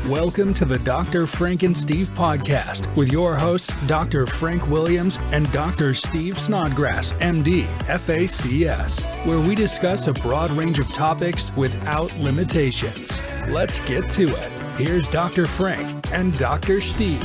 Welcome to the DrFrankenSteve Podcast with your hosts, Dr. Frank Williams and Dr. Steve Snodgrass, MD, FACS, where we discuss a broad range of topics without limitations. Let's get to it. Here's Dr. Frank and Dr. Steve.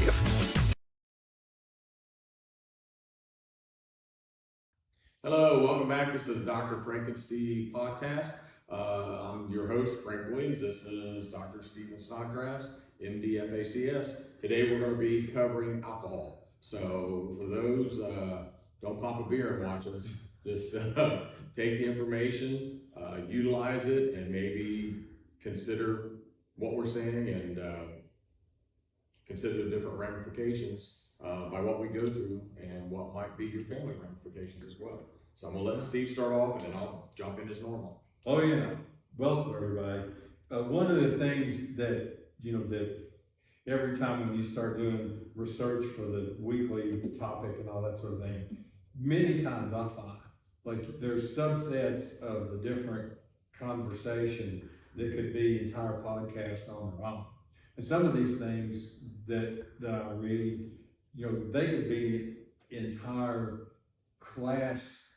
Hello, welcome back. This is DrFrankenSteve Podcast. I'm your host, Frank Williams. This is Dr. Steve Snodgrass, MD, FACS. Today we're going to be covering alcohol. So for those, don't pop a beer and watch us. Just take the information, utilize it, and maybe consider what we're saying and consider the different ramifications by what we go through and what might be your family ramifications as well. So I'm going to let Steve start off and then I'll jump in as normal. Oh yeah, welcome everybody. One of the things that, that every time when you start doing research for the weekly topic and all that sort of thing, many times I find, like there's subsets of the different conversation that could be entire podcasts on their own. And some of these things that I read, they could be entire classes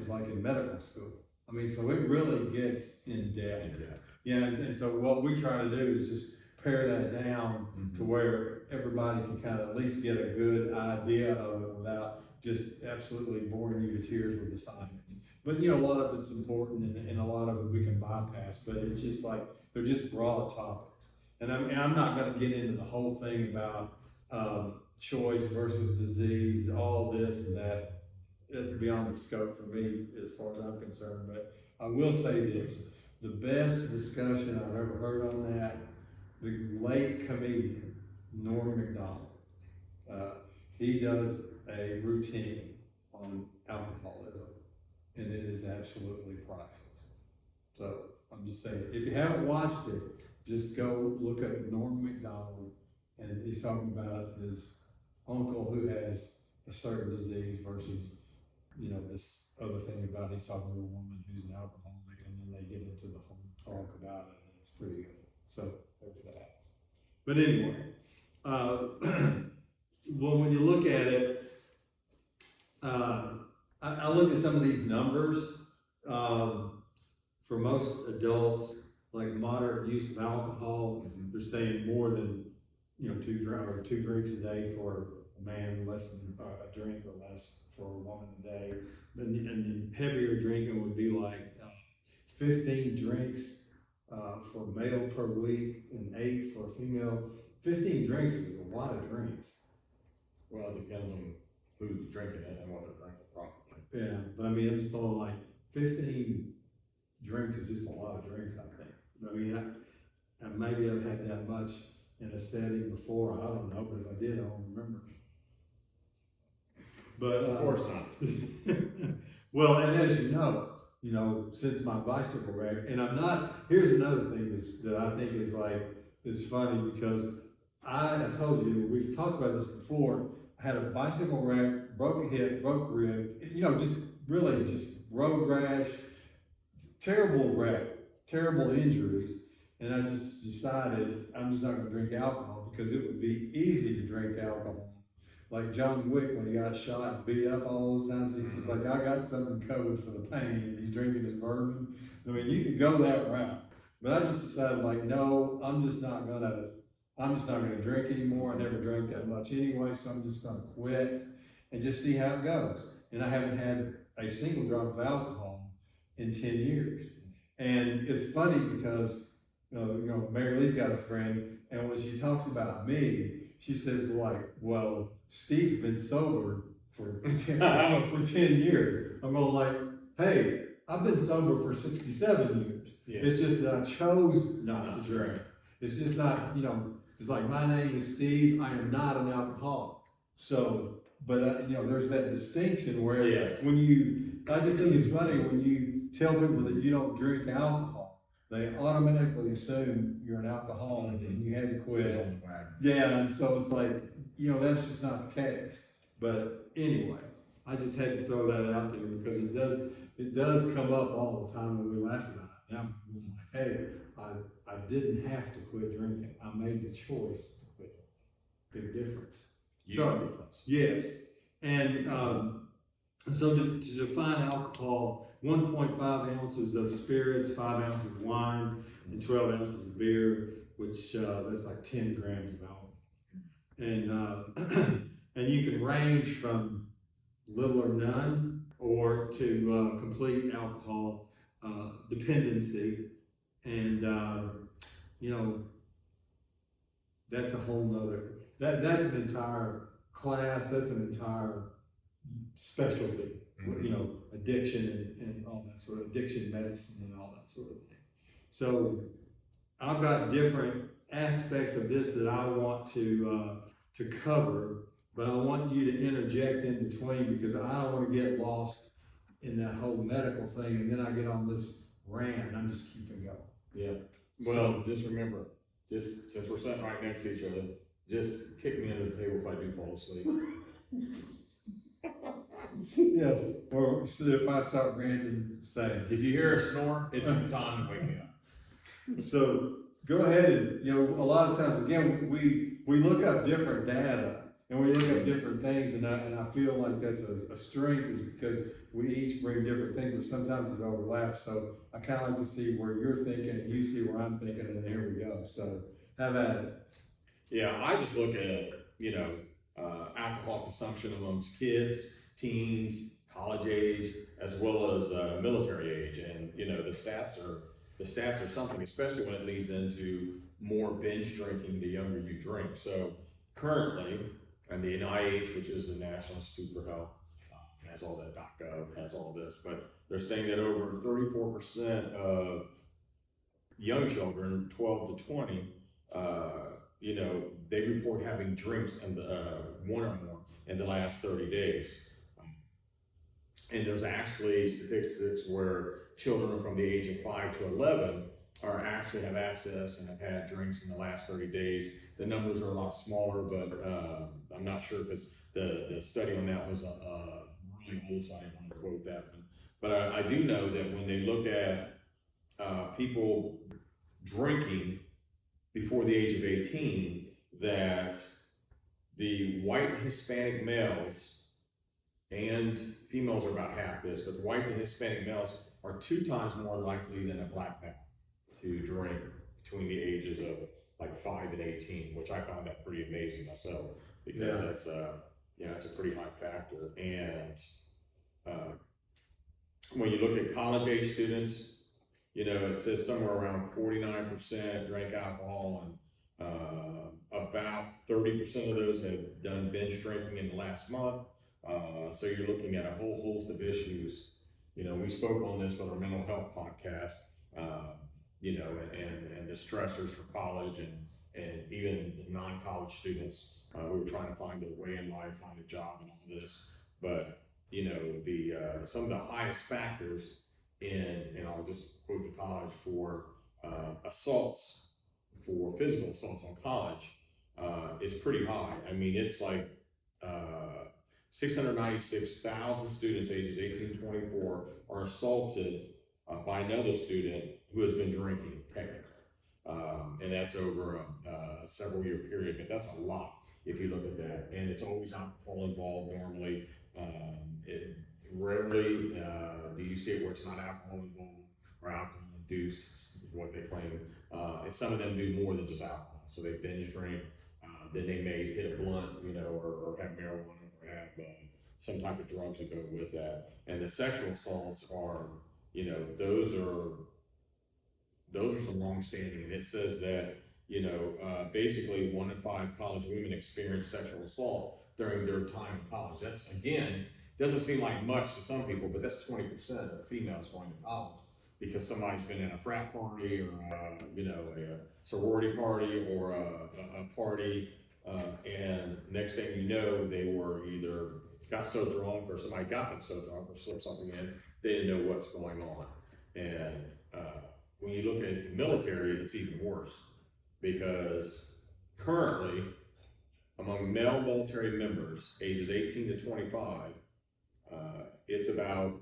like in medical school. I mean, so it really gets in depth. Yeah, and so what we try to do is just pare that down to where everybody can kind of at least get a good idea of it without just absolutely boring you to tears with the science. But a lot of it's important and a lot of it we can bypass, but it's just like, they're just broad topics. And I'm not going to get into the whole thing about choice versus disease, all this and that. It's beyond the scope for me as far as I'm concerned, but I will say this, the best discussion I've ever heard on that, the late comedian, Norm Macdonald, he does a routine on alcoholism, and it is absolutely priceless. So I'm just saying, if you haven't watched it, just go look at Norm Macdonald, and he's talking about his uncle who has a certain disease versus this other thing about he's talking to a woman who's an alcoholic, and then they get into the whole talk about it, and it's pretty good. So there's that. But anyway, well, when you look at it, I looked at some of these numbers. For most adults, like moderate use of alcohol, they're saying more than 2 drinks a day for a man, less than a drink or less for a woman a day. And heavier drinking would be like 15 drinks for a male per week and 8 for a female. 15 drinks is a lot of drinks. Well, it depends on who's drinking it and what they're drinking properly. Yeah, but I mean, I'm just throwing like 15 drinks is just a lot of drinks, I think. I mean, maybe I've had that much in a setting before, I don't know, but if I did, I don't remember. But of course not. Well, and as you know, since my bicycle wreck, and here's another thing that I think is funny, because I told you, we've talked about this before, I had a bicycle wreck, broke a hip, broke a rib, just road rash, terrible wreck, terrible injuries. And I just decided I'm just not going to drink alcohol because it would be easy to drink alcohol. Like John Wick, when he got shot and beat up all those times, he says, like, I got something covered for the pain, and he's drinking his bourbon. I mean, you could go that route. But I just decided, like, no, I'm just not gonna drink anymore. I never drank that much anyway, so I'm just gonna quit and just see how it goes. And I haven't had a single drop of alcohol in 10 years. And it's funny because Mary Lee's got a friend, and when she talks about me, she says, like, well, Steve's been sober for 10 years. I'm going like, hey, I've been sober for 67 years. Yeah. It's just that I chose not to drink. It's just not, it's like, my name is Steve, I am not an alcoholic. So, but there's that distinction where I just think it's funny when you tell people that you don't drink alcohol, they automatically assume you're an alcoholic and you had to quit. Yeah, and so it's like, that's just not the case. But anyway, I just had to throw that out there because it does come up all the time when we laugh about it. Now I'm like, hey, I didn't have to quit drinking. I made the choice to quit. Big difference. Yes. And so to define alcohol, 1.5 ounces of spirits, 5 ounces of wine, and 12 ounces of beer, which that's like 10 grams of alcohol. And and you can range from little or none, or to complete alcohol dependency. And you know, that's a whole nother, that's an entire class, that's an entire specialty, you know, addiction and all that sort of addiction medicine and all that sort of thing. So I've got different aspects of this that I want to cover, but I want you to interject in between, because I don't want to get lost in that whole medical thing, and then I get on this rant and I'm just keeping going. Yeah. Well, just remember, just since we're sitting right next to each other, just kick me under the table if I do fall asleep. Yes. Or if I start ranting, say, If you hear a snore, it's the time to wake me up. So go ahead and, you know, a lot of times, again, we look up different data and we look up different things, and I feel like that's a strength, is because we each bring different things, but sometimes it overlaps. So I kind of like to see where you're thinking and you see where I'm thinking, and here we go. So have at it. Yeah, I just look at, you know, alcohol consumption amongst kids, teens, college age, as well as military age, and you know, the stats are something, especially when it leads into more binge drinking the younger you drink. So currently, and the NIH, which is the National Institute for Health, has all that, .gov has all this, but they're saying that over 34% of young children, 12 to 20, you know, they report having drinks in one or more in the last 30 days. And there's actually statistics where children from the age of 5 to 11 are actually have access and have had drinks in the last 30 days. The numbers are a lot smaller, but I'm not sure, because the study on that was really old, so I didn't want to quote that one. But I do know that when they look at people drinking before the age of 18, that the white Hispanic males and females are about half this, but the white and Hispanic males are 2 times more likely than a black male to drink between the ages of like 5 and 18, which I found that pretty amazing myself, because that's it's a pretty high factor. And when you look at college age students, you know, it says somewhere around 49% drank alcohol, and about 30% of those have done binge drinking in the last month. So you're looking at a whole host of issues. You know, we spoke on this with our mental health podcast, you know, and the stressors for college and even non-college students who are trying to find their way in life, find a job and all this. But, you know, some of the highest factors and I'll just quote the college, for assaults, for physical assaults on college is pretty high. I mean, it's like 696,000 students ages 18 to 24 are assaulted by another student who has been drinking, technically. And that's over a several year period, but that's a lot if you look at that. And it's always alcohol involved normally. Rarely do you see it where it's not alcohol involved or alcohol induced, is what they claim. And some of them do more than just alcohol. So they binge drink, then they may hit a blunt, you know, or have marijuana, or have some type of drugs that go with that. And the sexual assaults are, you know, those are some long-standing. And it says that, you know, basically 1 in 5 college women experience sexual assault during their time in college. That's, again, doesn't seem like much to some people, but that's 20% of females going to college, because somebody's been in a frat party, or you know, a sorority party, or a party, and next thing you know, they were either got so drunk, or somebody got them so drunk, or slipped something in, they didn't know what's going on. And when you look at the military, it's even worse, because currently, among male military members ages 18 to 25, it's about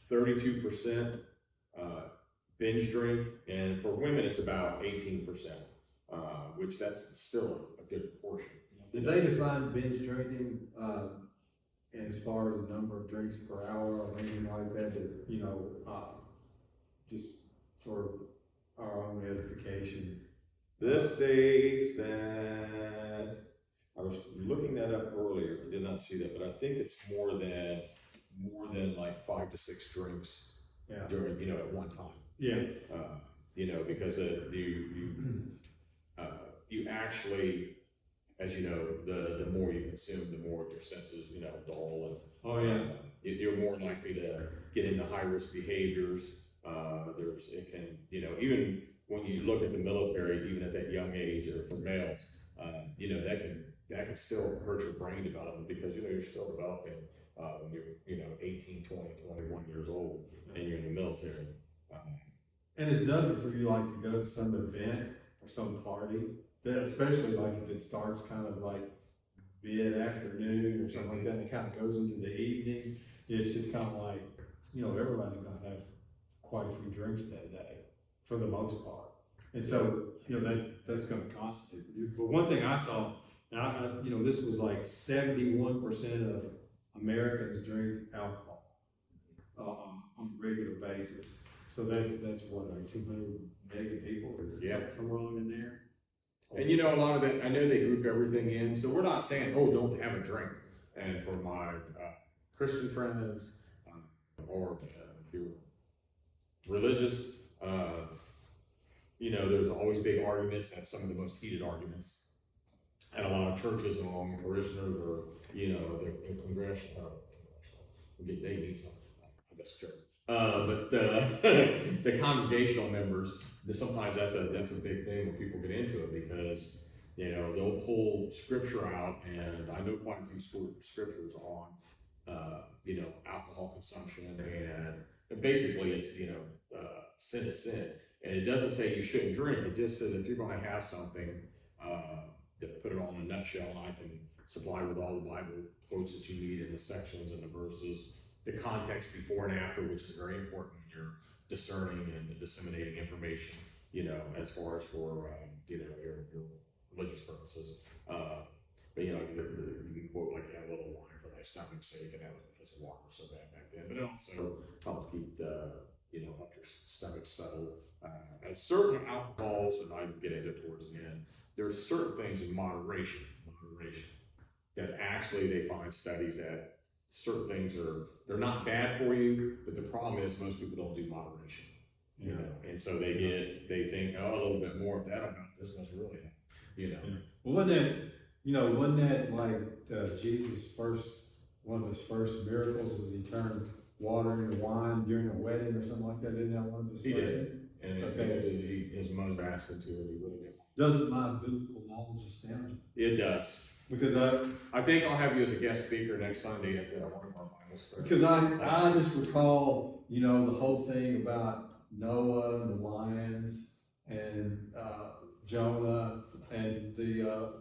32% binge drink, and for women it's about 18%, which that's still a good proportion. Did they define binge drinking as far as the number of drinks per hour or anything like that? Just for our own edification. This states that, I was looking that up earlier, I did not see that, but I think it's more than like 5 to 6 drinks during, at one time. Yeah. Because you actually, as you know, the more you consume, the more your senses, dull, and you're more likely to get into high risk behaviors. Even when you look at the military, even at that young age, or for males, that can still hurt your brain development, because you're still developing when you're 18, 20, 21 years old, and you're in the military. And it's nothing for you like to go to some event or some party, that especially like if it starts kind of like mid-afternoon or something like that, and it kind of goes into the evening. It's just kind of like, everybody's gonna have quite a few drinks that day for the most part. And so, that's gonna constitute you. But one thing I saw, and this was like 71% of Americans drink alcohol on a regular basis. So that's what, like 200 million people, or somewhere along in there. And a lot of it, I know they group everything in, so we're not saying, don't have a drink. And for my Christian friends, or if you're religious, there's always big arguments, and some of the most heated arguments at a lot of churches among parishioners, or the congressional, they need something. That's true. But the congregational members, sometimes that's a big thing when people get into it, because they'll pull scripture out, and I know quite a few scriptures on alcohol consumption, and basically it's sin is sin, and it doesn't say you shouldn't drink. It just says if you're going to have something, to put it all in a nutshell, and I can supply with all the Bible quotes that you need in the sections and the verses, the context before and after, which is very important when you're discerning and disseminating information, as far as for your religious purposes. But you can quote like, a little wine for thy stomach's sake, and that was because water was so bad back then. But it also helps keep help your stomach settled. And certain alcohols, and I get into towards the end, there's certain things in moderation, that actually they find studies that certain things they're not bad for you, but the problem is most people don't do moderation. And so they think, a little bit more of that about this must really help. Well, wasn't that like Jesus' one of his first miracles was he turned water into wine during a wedding or something like that? Isn't that one of his? He did. And his mother asked him to, and he really did. Doesn't my biblical knowledge astound you? It does. Because I think I'll have you as a guest speaker next Sunday at one of our Bible studies. Because I just recall, the whole thing about Noah and the lions, and Jonah, and the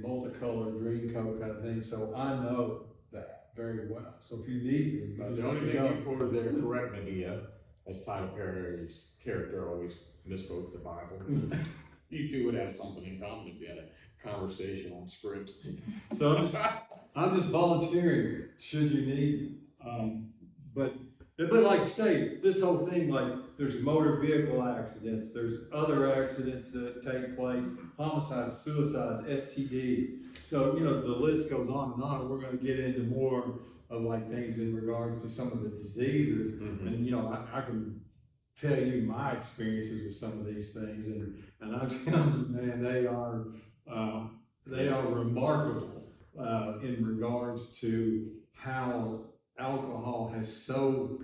multicolored green coat kind of thing. So I know that very well. So if you need me, the only thing you quoted there, correct Medea, as Tyler Perry's character always misquotes the Bible. You two would have something in common if you had a conversation on script. So I'm just volunteering should you need. But like you say, this whole thing, like there's motor vehicle accidents, there's other accidents that take place, homicides, suicides, STDs. So, the list goes on and on. We're going to get into more of like things in regards to some of the diseases. Mm-hmm. And, I can tell you my experiences with some of these things, and I'm telling you, man, they are remarkable in regards to how alcohol has so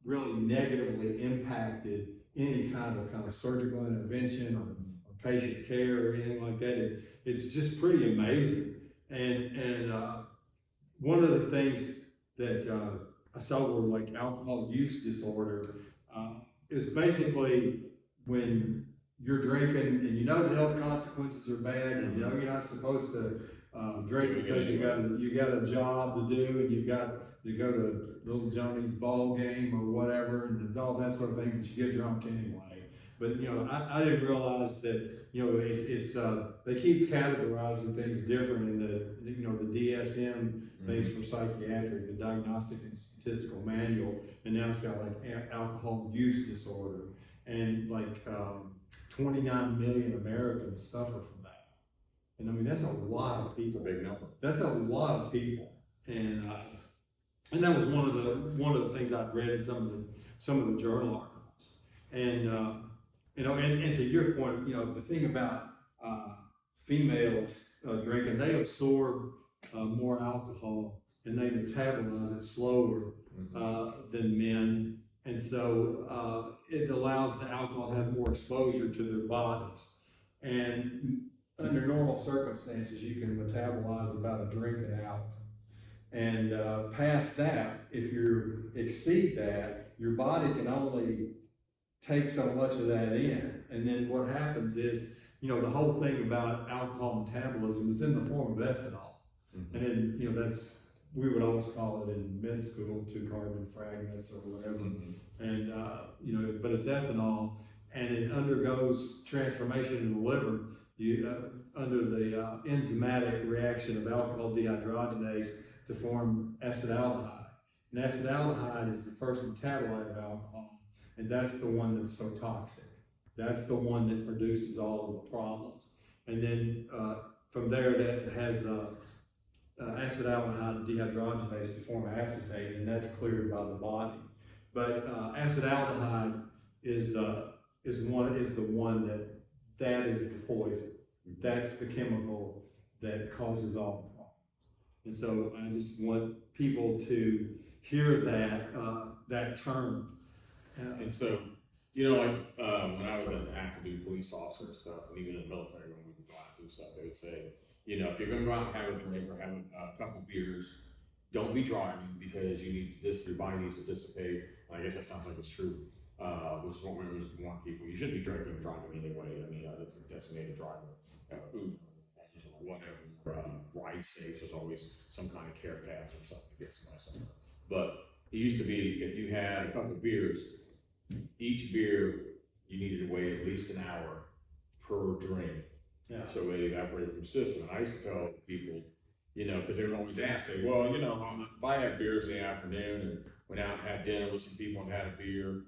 really negatively impacted any kind of surgical intervention or patient care or anything like that. It's just pretty amazing. And one of the things that I saw were like alcohol use disorder is basically when you're drinking and you know the health consequences are bad, and you know you're not supposed to drink because you got a job to do, and you've got to go to little Johnny's ball game or whatever, and all that sort of thing, but you get drunk anyway. But you know, I didn't realize that, you know, it's they keep categorizing things different in the, you know, the DSM things for psychiatric, the Diagnostic and Statistical Manual, and now it's got like alcohol use disorder, and like 29 million Americans suffer from that. And I mean, that's a lot of people. It's a big number. That's a lot of people, and that was one of the things I've read in some of the journal articles. And you know, and to your point, you know, the thing about females drinking, they absorb more alcohol and they metabolize it slower than men, and so it allows the alcohol to have more exposure to their bodies. And under normal circumstances, you can metabolize about a drink an hour. And past that, if you exceed that, your body can only take so much of that in. And then what happens is, you know, the whole thing about alcohol metabolism is in the form of ethanol. And then, you know, we would always call it in med school 2 carbon fragments or whatever. And, you know, but it's ethanol, and it undergoes transformation in the liver under the enzymatic reaction of alcohol dehydrogenase to form acetaldehyde. And acetaldehyde is the first metabolite of alcohol, and that's the one that's so toxic. That's the one that produces all of the problems. And then from there, it has acetaldehyde dehydrogenase to form acetate, and that's cleared by the body. But acetaldehyde is the one that is the poison. That's the chemical that causes all the problems. And so I just want people to hear that term. And so, you know, like when I was an active duty police officer and stuff, and even in the military when we would go out and do stuff, they would say, you know, if you're going to go out and have a drink or have a couple beers, don't be driving, because you need to your body needs to dissipate. I guess that sounds like it's true, which is what we always want people. You shouldn't be drinking and driving anyway. I mean, it's a designated driver, Uber, or whatever. Ride safe, there's always some kind of care package or something to get somebody somewhere. But it used to be, if you had a couple beers, each beer you needed to wait at least an hour per drink. Yeah. So it evaporated from your system. And I used to tell people, you know, because they would always ask, say, well, you know, if I had beers in the afternoon and went out and had dinner with some people and had a beer,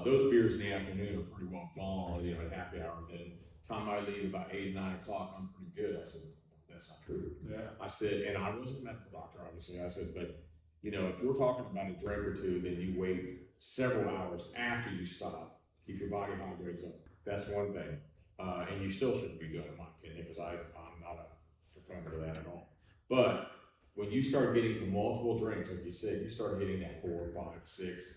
those beers in the afternoon are pretty well gone, you know, at happy hour. Then time I leave about 8 or 9 o'clock, I'm pretty good. I said, that's not true. Yeah. I said, and I wasn't a medical doctor, obviously. I said, but, you know, if we're talking about a drink or two, then you wait several hours after you stop, keep your body hydrated. That's one thing. And you still shouldn't be doing it, in my opinion, because I'm not a proponent of that at all. But when you start getting to multiple drinks, like you said, you start hitting that 4, 5, 6.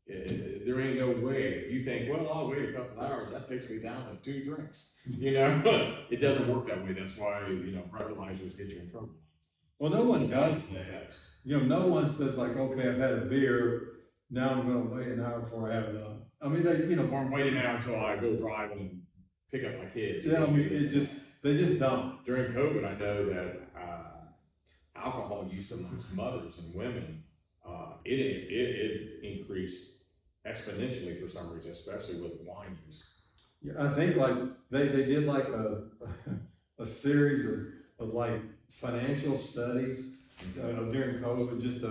There ain't no way. If you think, well, I'll wait a couple hours, that takes me down to 2 drinks. You know, it doesn't work that way. That's why, you know, breathalyzers get you in trouble. Well, no one does that. You know, no one says like, okay, I've had a beer, now I'm going to wait an hour before I have another. I mean, they, you know, or I'm waiting now until I go driving and pick up my kids. Yeah, I mean, they just don't. During COVID, I know that alcohol use amongst mothers and women, it increased exponentially for some reason, especially with wine use. Yeah, I think like they did like a series of like financial studies during COVID, just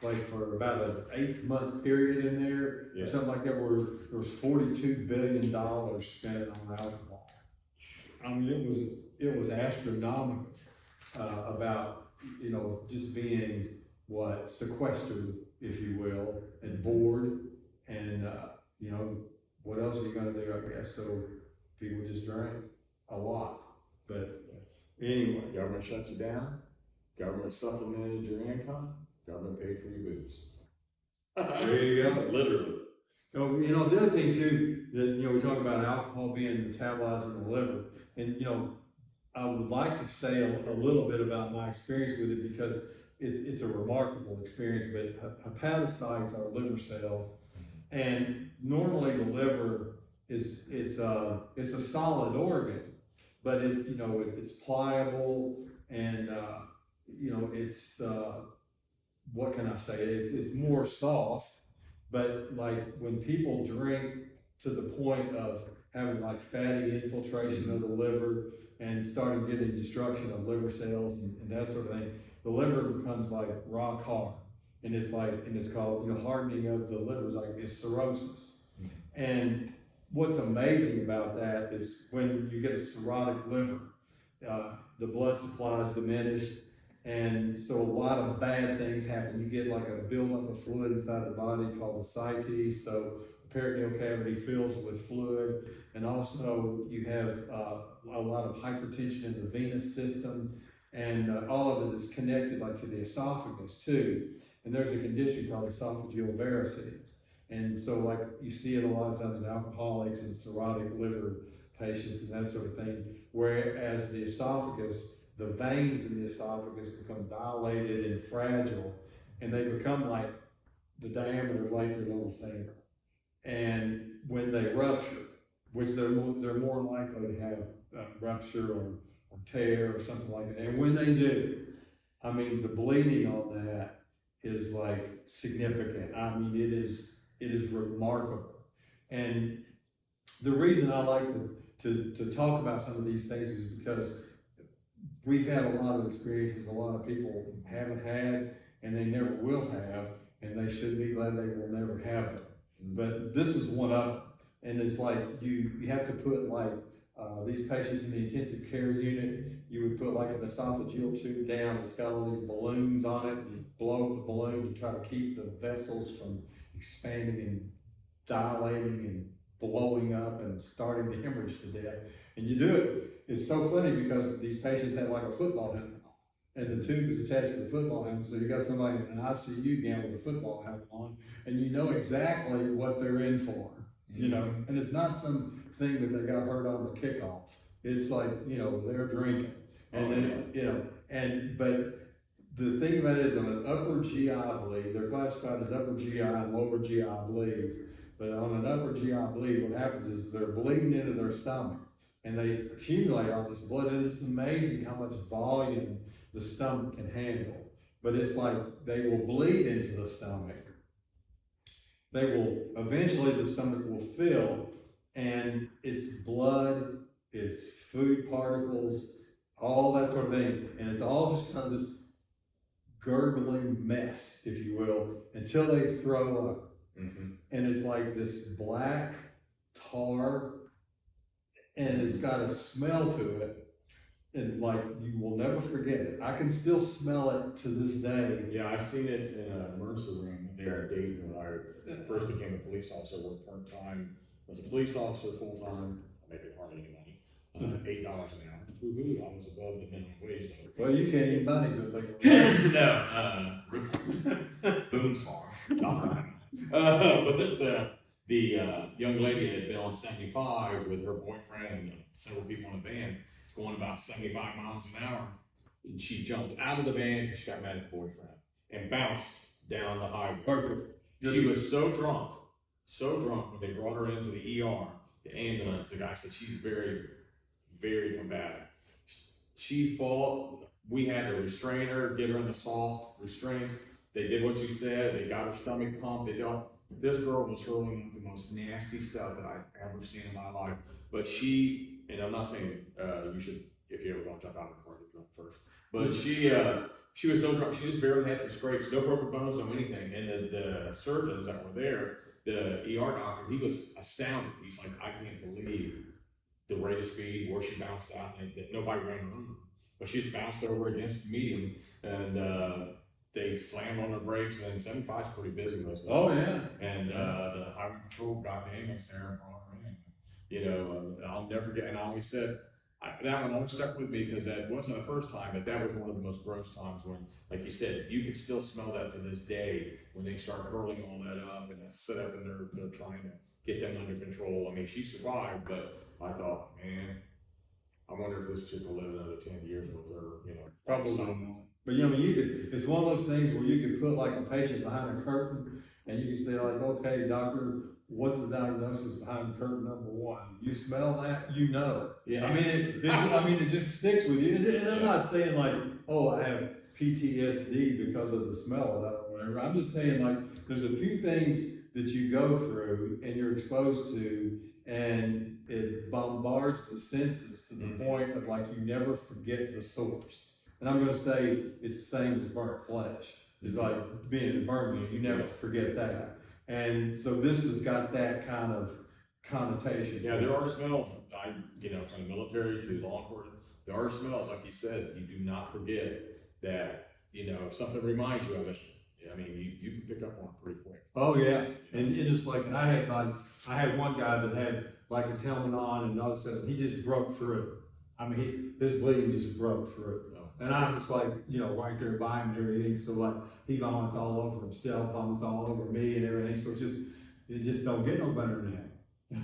like for about an 8-month period in there, yes, or something like that, where there was $42 billion spent on alcohol. I mean, it was astronomical about, you know, just being sequestered, if you will, and bored, and you know, what else are you gonna do, I guess? So people just drank a lot. But anyway, government shut you down. Government supplemented your income. Government paid for your booze. There you go. Literally. So, you know, the other thing too, that, you know, we talk about alcohol being metabolized in the liver, and, you know, I would like to say a little bit about my experience with it, because it's a remarkable experience. But hepatocytes are liver cells, and normally the liver it's a solid organ, but it's pliable, and it's what can I say? It's more soft. But like when people drink to the point of having like fatty infiltration of the liver and starting getting destruction of liver cells and that sort of thing, the liver becomes like rock hard. And it's called, hardening of the liver, it's cirrhosis. And what's amazing about that is when you get a cirrhotic liver, the blood supply is diminished, and so a lot of bad things happen. You get like a buildup of fluid inside the body called ascites, so the peritoneal cavity fills with fluid, and also you have a lot of hypertension in the venous system, and all of it is connected like to the esophagus too. And there's a condition called esophageal varices. And so like you see it a lot of times in alcoholics and cirrhotic liver patients and that sort of thing, whereas the esophagus, the veins in the esophagus become dilated and fragile, and they become like the diameter of like your little finger. And when they rupture, which they're more likely to have rupture or tear or something like that, and when they do, I mean, the bleeding on that is like significant. I mean, it is remarkable. And the reason I like to talk about some of these things is because we've had a lot of experiences a lot of people haven't had, and they never will have, and they should be glad they will never have them. But this is one of them. And it's like you have to put like these patients in the intensive care unit, you would put like an esophageal tube down. It's got all these balloons on it, and you blow up the balloon to try to keep the vessels from expanding and dilating and blowing up and starting to hemorrhage to death. And you do it. It's so funny because these patients have like a football helmet on, and the tube is attached to the football helmet. So you got somebody in an ICU gown with a football helmet on, and you know exactly what they're in for, and it's not some thing that they got hurt on the kickoff. It's like, they're drinking. And but the thing about it is on an upper GI bleed, they're classified as upper GI and lower GI bleeds. But on an upper GI bleed, what happens is they're bleeding into their stomach, and they accumulate all this blood, and it's amazing how much volume the stomach can handle. But it's like they will bleed into the stomach. Eventually the stomach will fill, and it's blood, it's food particles, all that sort of thing. And it's all just kind of this gurgling mess, if you will, until they throw up. And it's like this black tar, and it's got a smell to it, and like you will never forget it. I can still smell it to this day. Yeah, I've seen it in an emergency room there at Dayton when I first became a police officer. Worked part-time as a police officer, full-time, making hardly any money, $8 an hour. Woohoo! I was above the minimum wage though. Well, you can't eat money, but like no, Boone's Farm, not right. But the young lady had been on 75 with her boyfriend and several people in the van, going about 75 miles an hour. And she jumped out of the van because she got mad at the boyfriend and bounced down the highway. Perfect. She was so drunk when they brought her into the ER, the ambulance, the guy said she's very, very combative. She fought. We had to restrain her, get her in the soft restraints. They did what you said. They got her stomach pumped. This girl was hurling the most nasty stuff that I've ever seen in my life. But and I'm not saying you should, if you ever want to jump out of the car, get drunk first. But she was so drunk, she just barely had some scrapes, no broken bones, no anything. And the surgeons that were there, the ER doctor, he was astounded. He's like, I can't believe the rate of speed where she bounced out, and that nobody ran her over. But she's bounced over against the medium, and they slammed on the brakes, and 75 is pretty busy most of the time. Oh yeah. And the highway patrol got the ambulance there and brought her in. I'll never forget. And I always said that one always stuck with me because that wasn't the first time, but that was one of the most gross times when, like you said, you can still smell that to this day when they start hurling all that up and that set up and they're trying to get them under control. I mean, she survived, but I thought, man, I wonder if this chick will live another 10 years with her, Probably not. But it's one of those things where you could put like a patient behind a curtain, and you can say like, okay, doctor, what's the diagnosis behind curtain number one? You smell that, you know. Yeah. I mean, it just sticks with you. And I'm not saying like, oh, I have PTSD because of the smell of that or whatever. I'm just saying like, there's a few things that you go through and you're exposed to, and it bombards the senses to the point of like, you never forget the source. And I'm going to say it's the same as burnt flesh. It's like being in burning, you never forget that. And so this has got that kind of connotation. Yeah, there are smells, from the military to law enforcement, there are smells, like you said, you do not forget that, if something reminds you of it, I mean, you can pick up on it pretty quick. Oh yeah, and it just like, I had one guy that had like his helmet on and all of a sudden he just broke through. I mean, his bleeding just broke through. And I'm just like, right there by him and everything. So like, he vomits all over himself, vomits all over me and everything. So it just don't get no better than that.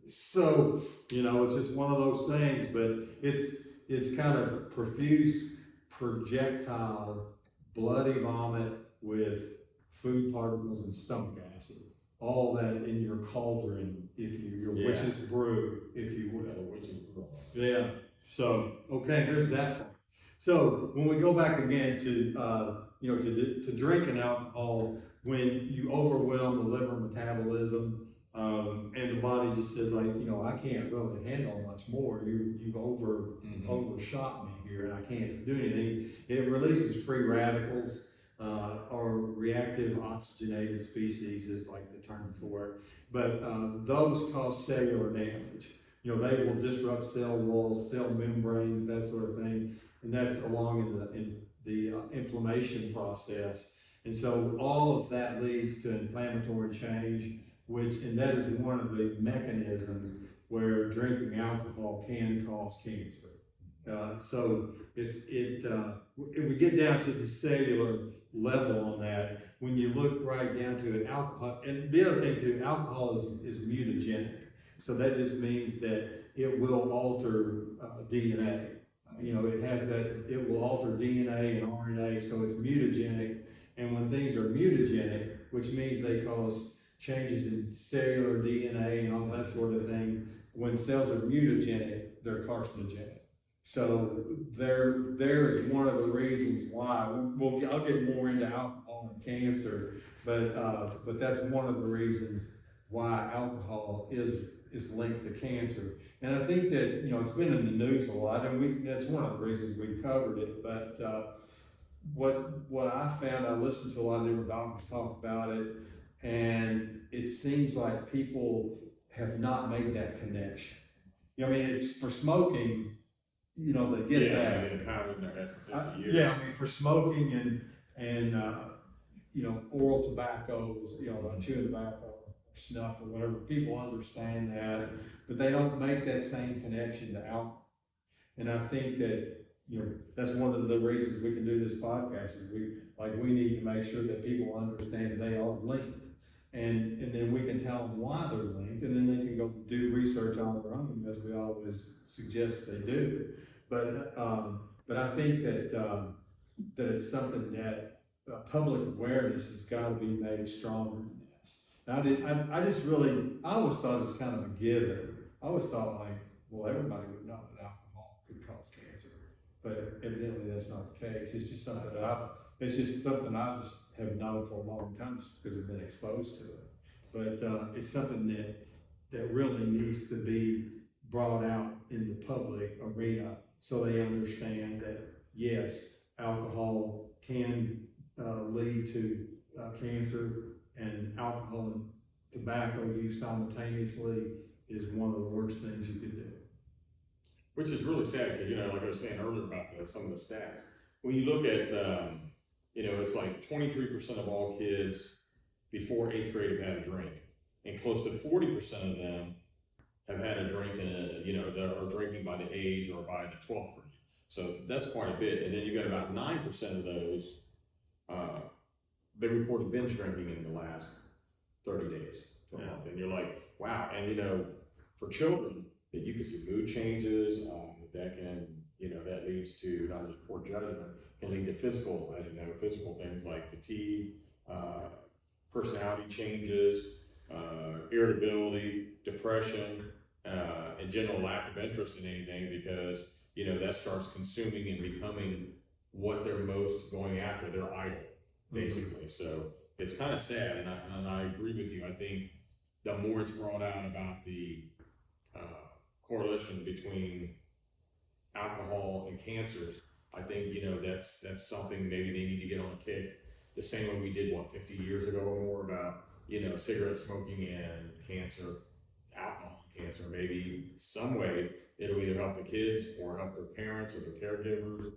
So, it's just one of those things, but it's kind of profuse projectile bloody vomit with food particles and stomach acid. All that in your cauldron, your witch's brew, if you will. Witch's brew. Yeah. So, okay, there's that part. So when we go back again to, to drinking alcohol, when you overwhelm the liver metabolism, and the body just says like, I can't really handle much more. You've overshot me here and I can't do anything. It releases free radicals, or reactive oxygenated species is like the term for it. But those cause cellular damage. They will disrupt cell walls, cell membranes, that sort of thing, and that's along in the inflammation process. And so all of that leads to inflammatory change, and that is one of the mechanisms where drinking alcohol can cause cancer. So if we get down to the cellular level on that, when you look right down to it, alcohol, and the other thing too, alcohol is mutagenic. So that just means that it will alter DNA. It will alter DNA and RNA, so it's mutagenic. And when things are mutagenic, which means they cause changes in cellular DNA and all that sort of thing, when cells are mutagenic, they're carcinogenic. So there's one of the reasons why. I'll get more into alcohol and cancer, but that's one of the reasons why alcohol is linked to cancer. And I think that, it's been in the news a lot, and that's one of the reasons we covered it. But what I found, I listened to a lot of different doctors talk about it, and it seems like people have not made that connection. It's for smoking, they get that. They've been pounding their head for 50 years. Yeah, for smoking and oral tobaccos, chewing tobacco, snuff or whatever, people understand that, but they don't make that same connection to alcohol. And I think that, that's one of the reasons we can do this podcast is we need to make sure that people understand they are linked. And then we can tell them why they're linked, and then they can go do research on their own, as we always suggest they do. But I think that it's something that public awareness has got to be made stronger in this. And I always thought it was kind of a given. I always thought like, well, everybody would know that alcohol could cause cancer, but evidently that's not the case. It's just something that I just have known for a long time, just because I've been exposed to it. But it's something that really needs to be brought out in the public arena, so they understand that yes, alcohol can lead to cancer, and alcohol and tobacco use simultaneously is one of the worst things you could do. Which is really sad because, like I was saying earlier about some of the stats, when you look at, it's like 23% of all kids before 8th grade have had a drink, and close to 40% of them have had a drink that are drinking by the age or by the 12th grade. So that's quite a bit. And then you got about 9% of those, they reported binge drinking in the last 30 days to a month. And you're like, wow. And, for children, that you can see mood changes, that can, that leads to not just poor judgment, can lead to physical things like fatigue, personality changes. irritability, depression, and general lack of interest in anything, because that starts consuming and becoming what they're most going after, their idol, basically. So it's kind of sad, and I agree with you. I think the more it's brought out about the correlation between alcohol and cancers, I think that's something maybe they need to get on a kick. The same way we did 50 years ago or more about cigarette smoking and cancer, alcohol and cancer. Maybe some way it'll either help the kids or help their parents or their caregivers,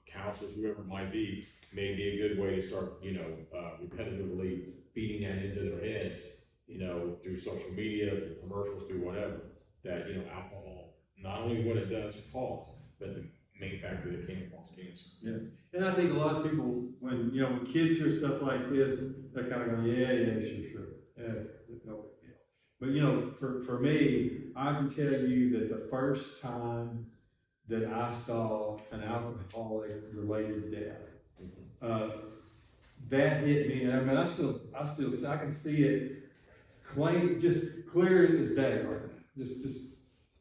counselors, whoever it might be. Maybe a good way to start repetitively beating that into their heads, through social media, through commercials, through whatever, that alcohol, not only what it does cause, but the main factor that can cause cancer. Yeah, and I think a lot of people, when kids hear stuff like this, they're kind of going, yeah, sure, yeah, it's no big deal. But for me, I can tell you that the first time that I saw an alcoholic-related death, that hit me. And I mean, I can see it just clear as day right now.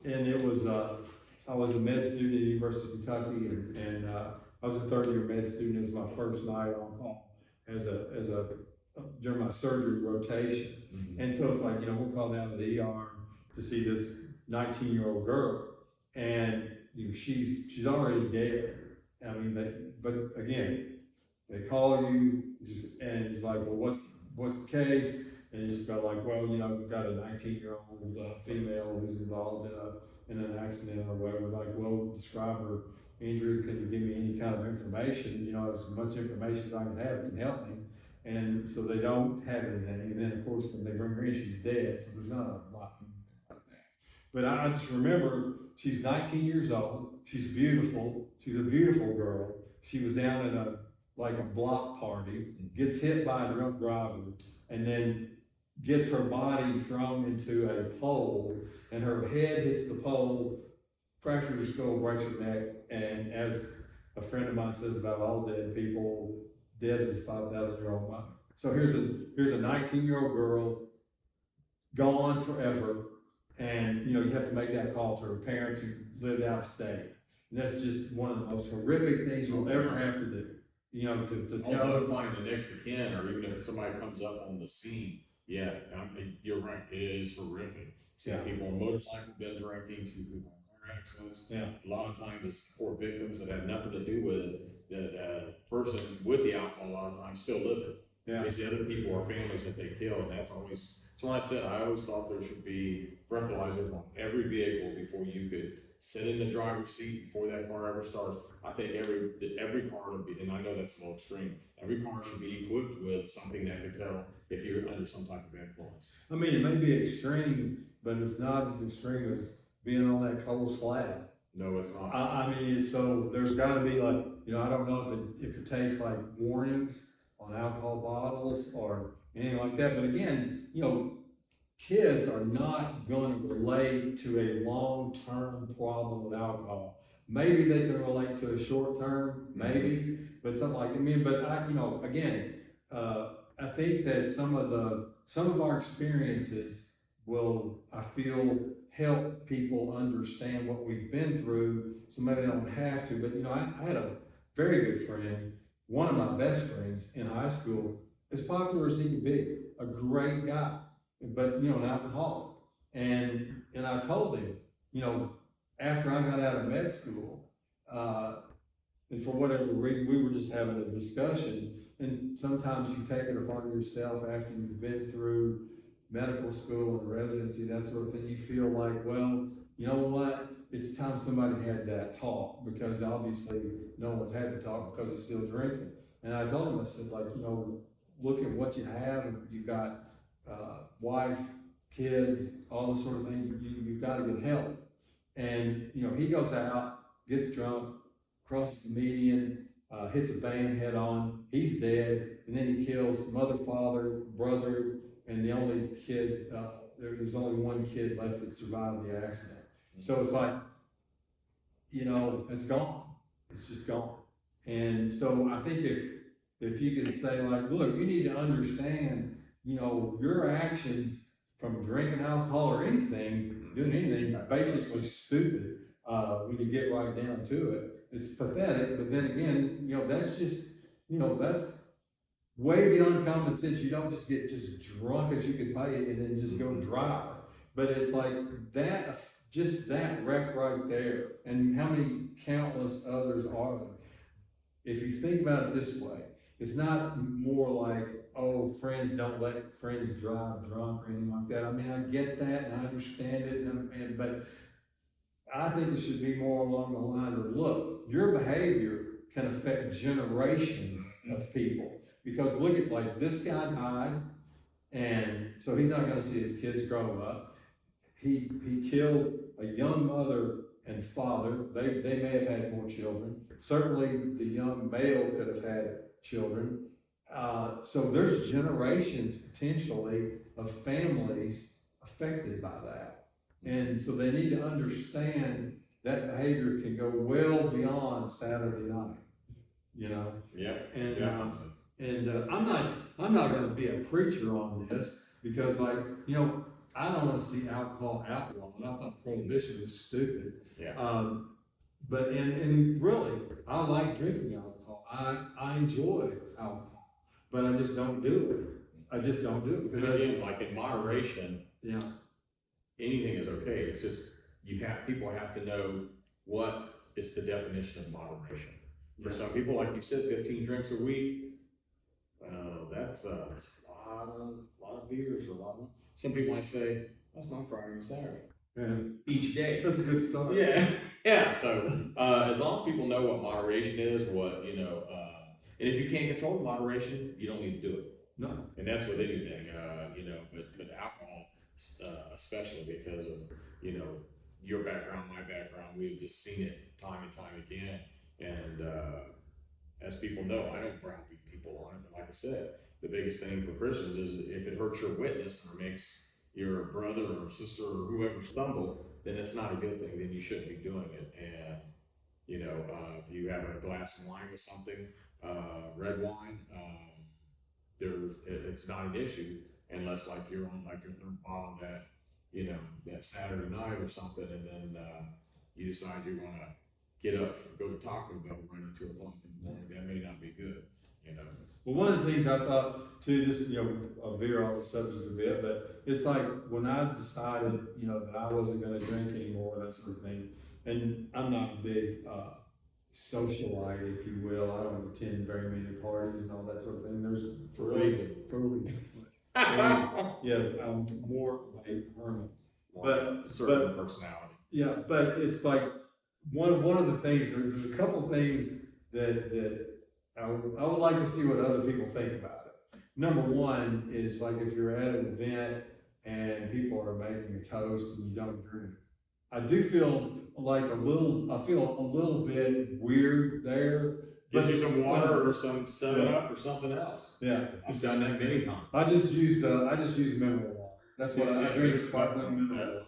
And it was, I was a med student at the University of Kentucky, and I was a third-year med student. It was my first night on call during my surgery rotation. And so it's like, we're called down to the ER to see this 19-year-old girl, and she's already dead. I mean, but again, they call you and it's like, well, what's the case? And you just go like, well, we've got a 19-year-old female who's involved in an accident or whatever. Like, well, describe her injuries. Can you give me any kind of information? As much information as I can have can help me. And so they don't have anything. And then, of course, when they bring her in, she's dead. So there's not a lot like that. But I just remember she's 19 years old. She's beautiful. She's a beautiful girl. She was down at a block party, gets hit by a drunk driver, and then gets her body thrown into a pole, and her head hits the pole, fractures her skull, breaks her neck, and as a friend of mine says about all dead people, dead is a 5,000-year-old mother. So here's a 19-year-old girl, gone forever, and you have to make that call to her parents who lived out of state. And that's just one of the most horrific things you'll ever have to do. To tell them, find the next of kin, or even if somebody comes up on the scene. Yeah, you're right. It is horrific. See people on motorcycle, been drinking, see people in car accidents. Yeah. A lot of times it's poor victims that have nothing to do with it. The person with the alcohol a lot of times still living. Yeah. It's the other people or families that they kill, and that's why I said I always thought there should be breathalyzers on every vehicle before you could sit in the driver's seat before that car ever starts. I think every car would be, and I know that's a little extreme, every car should be equipped with something that could tell if you're under some type of influence. I mean, it may be extreme, but it's not as extreme as being on that cold slab. No, it's not. I mean, so there's got to be like, I don't know if it takes like warnings on alcohol bottles or anything like that. But again, kids are not going to relate to a long-term problem with alcohol. Maybe they can relate to a short-term, maybe, but something like that. But I think that some of our experiences will, I feel, help people understand what we've been through, so maybe they don't have to. But I had a very good friend, one of my best friends in high school, as popular as he could be, a great guy, but an alcoholic. And I told him, after I got out of med school, and for whatever reason, we were just having a discussion. And sometimes you take it upon yourself after you've been through medical school and residency, that sort of thing. You feel like, well, you know what? It's time somebody had that talk, because obviously no one's had the talk because he's still drinking. And I told him, I said, look at what you have. And you've got wife, kids, all this sort of thing. You've got to get help. And he goes out, gets drunk, crosses the median, hits a van head on. He's dead, and then he kills mother, father, brother, and the only kid. There's only one kid left that survived the accident. So it's like, it's gone. It's just gone. And so I think if you can say like, look, you need to understand, your actions from drinking alcohol or anything, doing anything, are basically stupid when you get right down to it. It's pathetic, but then again, that's just, that's way beyond common sense. You don't just get just drunk as you can pay it and then just go drive. But it's like that, just that wreck right there. And how many countless others are there? If you think about it this way, it's not more like, oh, friends don't let friends drive drunk or anything like that. I mean, I get that and I understand it, but I think it should be more along the lines of, look, your behavior can affect generations of people. Because look at, like, this guy died, and so he's not gonna see his kids grow up. He killed a young mother and father. They may have had more children. Certainly the young male could have had children. So there's generations potentially of families affected by that. And so they need to understand that behavior can go well beyond Saturday night, Yeah. And I'm not going to be a preacher on this because, like, I don't want to see alcohol outlawed. I thought prohibition was stupid. Yeah. But really, I like drinking alcohol. I enjoy alcohol, but I just don't do it. I just don't do it because like in moderation. Yeah. Anything is okay. It's just people have to know what is the definition of moderation. For some people, like you said, 15 drinks a week. That's a lot of beers. Some people might say that's my Friday and Saturday. Each day. That's a good start. Yeah. So as long as people know what moderation is, and if you can't control the moderation, you don't need to do it. No. And that's with anything, but alcohol, especially because of your background, my background, we've just seen it time and time again. And as people know, I don't browbeat people on it. But like I said, the biggest thing for Christians is if it hurts your witness or makes your brother or sister or whoever stumble, then it's not a good thing. Then you shouldn't be doing it. And if you have a glass of wine or something, red wine, it's not an issue unless like you're on like your third bottle that Saturday night or something, and then you decide you're gonna get up, go to Taco Bell, run into a pump in the morning. That may not be good. Well, one of the things I thought too, just I'll veer off the subject a bit, but it's like when I decided that I wasn't going to drink anymore, that sort of thing. And I'm not a big socialite, if you will. I don't attend very many parties and all that sort of thing. There's for a reason. Yes, I'm more of a hermit. But certain personality. Yeah, but it's like one of the things. There's a couple things that I would like to see what other people think about it. Number one is like if you're at an event and people are making a toast and you don't drink. I do feel like I feel a little bit weird there. Get you some water or some 7-Up or something else. Yeah, I've done that many times. I just use mineral water. That's what I drink, is sparkling mineral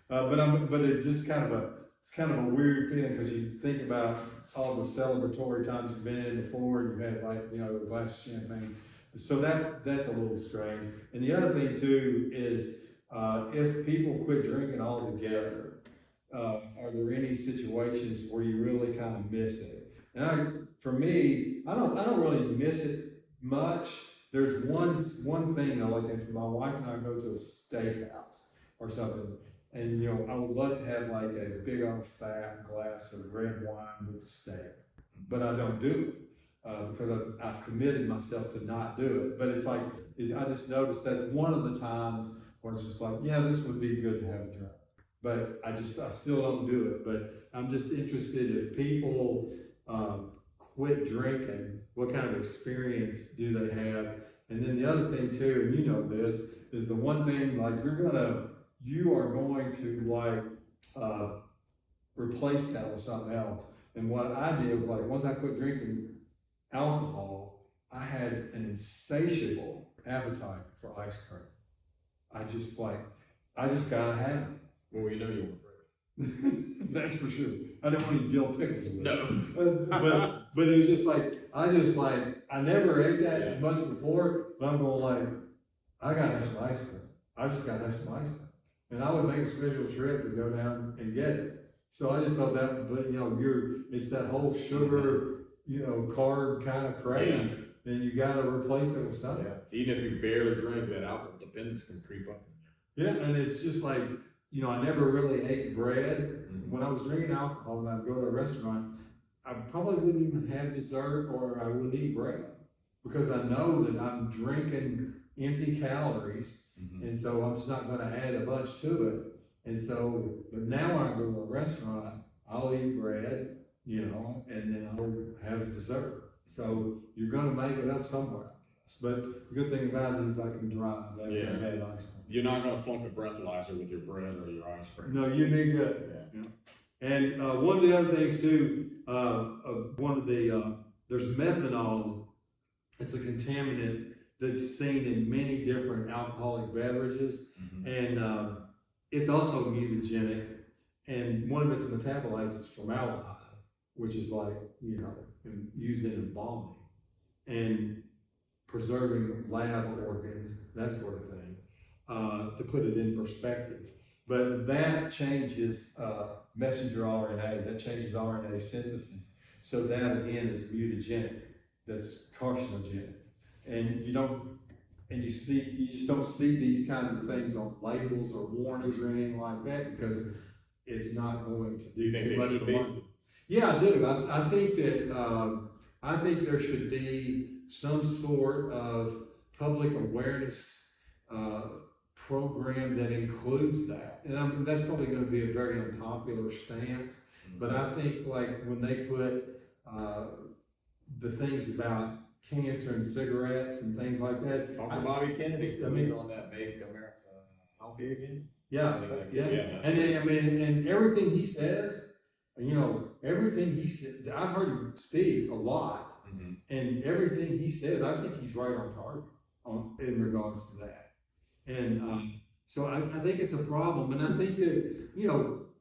water. But it's just kind of a weird feeling because you think about all the celebratory times you've been in before, you've had a glass of champagne. So that's a little strange. And the other thing too is if people quit drinking altogether, are there any situations where you really kind of miss it? And for me, I don't really miss it much. There's one thing though, like if my wife and I go to a steakhouse or something, and I would love to have like a big old fat glass of red wine with the steak, but I don't do it because I've committed myself to not do it. But it's like I just noticed that's one of the times where it's just like, yeah, this would be good to have a drink, but I still don't do it. But I'm just interested if people quit drinking, what kind of experience do they have? And then the other thing too, and this is the one thing, like you are going to replace that with something else. And what I did was like, once I quit drinking alcohol, I had an insatiable appetite for ice cream. I just gotta have it. Well, you were That's for sure. I didn't want any dill pickles. No. But it was just like, I never ate that much before, but I'm going like, I gotta have some ice cream. I just gotta have some ice cream. And I would make a special trip to go down and get it. So I just thought that, but it's that whole sugar, carb kind of crave. Then you gotta replace it with something. Yeah. Even if you barely drink, that alcohol dependence can creep up. Yeah, and it's just like, I never really ate bread. When I was drinking alcohol and I'd go to a restaurant, I probably wouldn't even have dessert or I wouldn't eat bread because I know that I'm drinking empty calories, and so I'm just not going to add a bunch to it. And so, but now when I go to a restaurant, I'll eat bread, and then I'll have dessert. So you're going to make it up somewhere. But the good thing about it is I can drive after I've had ice cream. You're not going to flunk a breathalyzer with your bread or your ice cream. No, you'd be good. Yeah. And one of the other things too, there's methanol. It's a contaminant that's seen in many different alcoholic beverages, and it's also mutagenic. And one of its metabolites is formaldehyde, which is like used in embalming and preserving lab organs, that sort of thing, to put it in perspective. But that changes messenger RNA, that changes RNA synthesis. So that again is mutagenic, that's carcinogenic. And you just don't see these kinds of things on labels or warnings or anything like that because it's not going to do too much for money. Yeah, I do. I think that I think there should be some sort of public awareness program that includes that. And that's probably going to be a very unpopular stance, but I think like when they put the things about cancer and cigarettes and things like that. Talk to Bobby Kennedy, he's on that Make America Healthy Again. Yeah. And everything he says, everything he said, I've heard him speak a lot, and everything he says, I think he's right on target in regards to that. And so I think it's a problem, and I think that,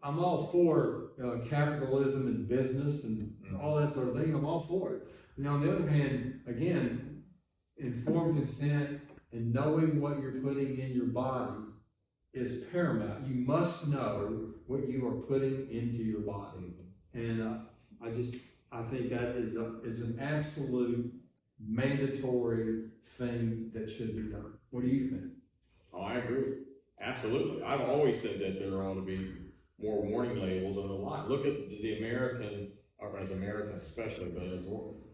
I'm all for capitalism and business and all that sort of thing. I'm all for it. On the other hand, again, informed consent and knowing what you're putting in your body is paramount. You must know what you are putting into your body. And I think that is an absolute mandatory thing that should be done. What do you think? Oh, I agree. Absolutely. I've always said that there ought to be more warning labels on a lot. Look at the American, or as Americans especially, but as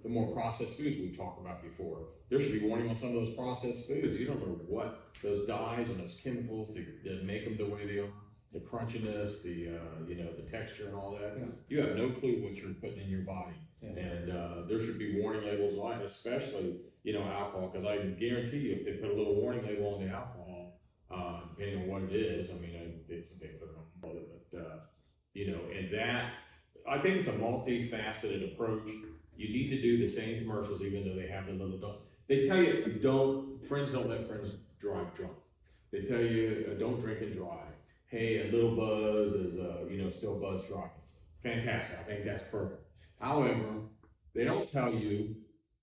the more processed foods we talked about before. There should be warning on some of those processed foods. You don't know what those dyes and those chemicals that make them the way they are, the crunchiness, the texture and all that. Yeah. You have no clue what you're putting in your body. Yeah. And there should be warning labels on it, especially, alcohol, because I can guarantee you if they put a little warning label on the alcohol, depending on what it is, they put it on it, but, and that, I think it's a multifaceted approach. You need to do the same commercials, even though they have the little, they tell you, friends don't let friends drive drunk. They tell you, don't drink and drive. Hey, a little buzz is, still buzz driving. Fantastic, I think that's perfect. However, they don't tell you,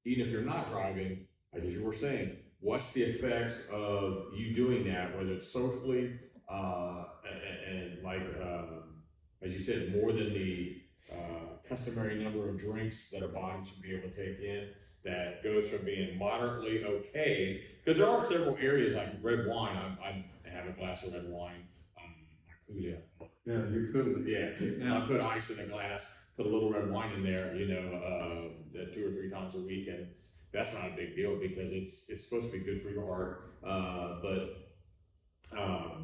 even if you're not driving, like as you were saying, what's the effects of you doing that, whether it's socially, and like, as you said, more than the customary number of drinks that a body should be able to take in, that goes from being moderately okay, because there are several areas like red wine. I have a glass of red wine. Yeah, you're cool. Yeah, I put ice in a glass, put a little red wine in there, 2 or 3 times a week, and that's not a big deal because it's supposed to be good for your heart. But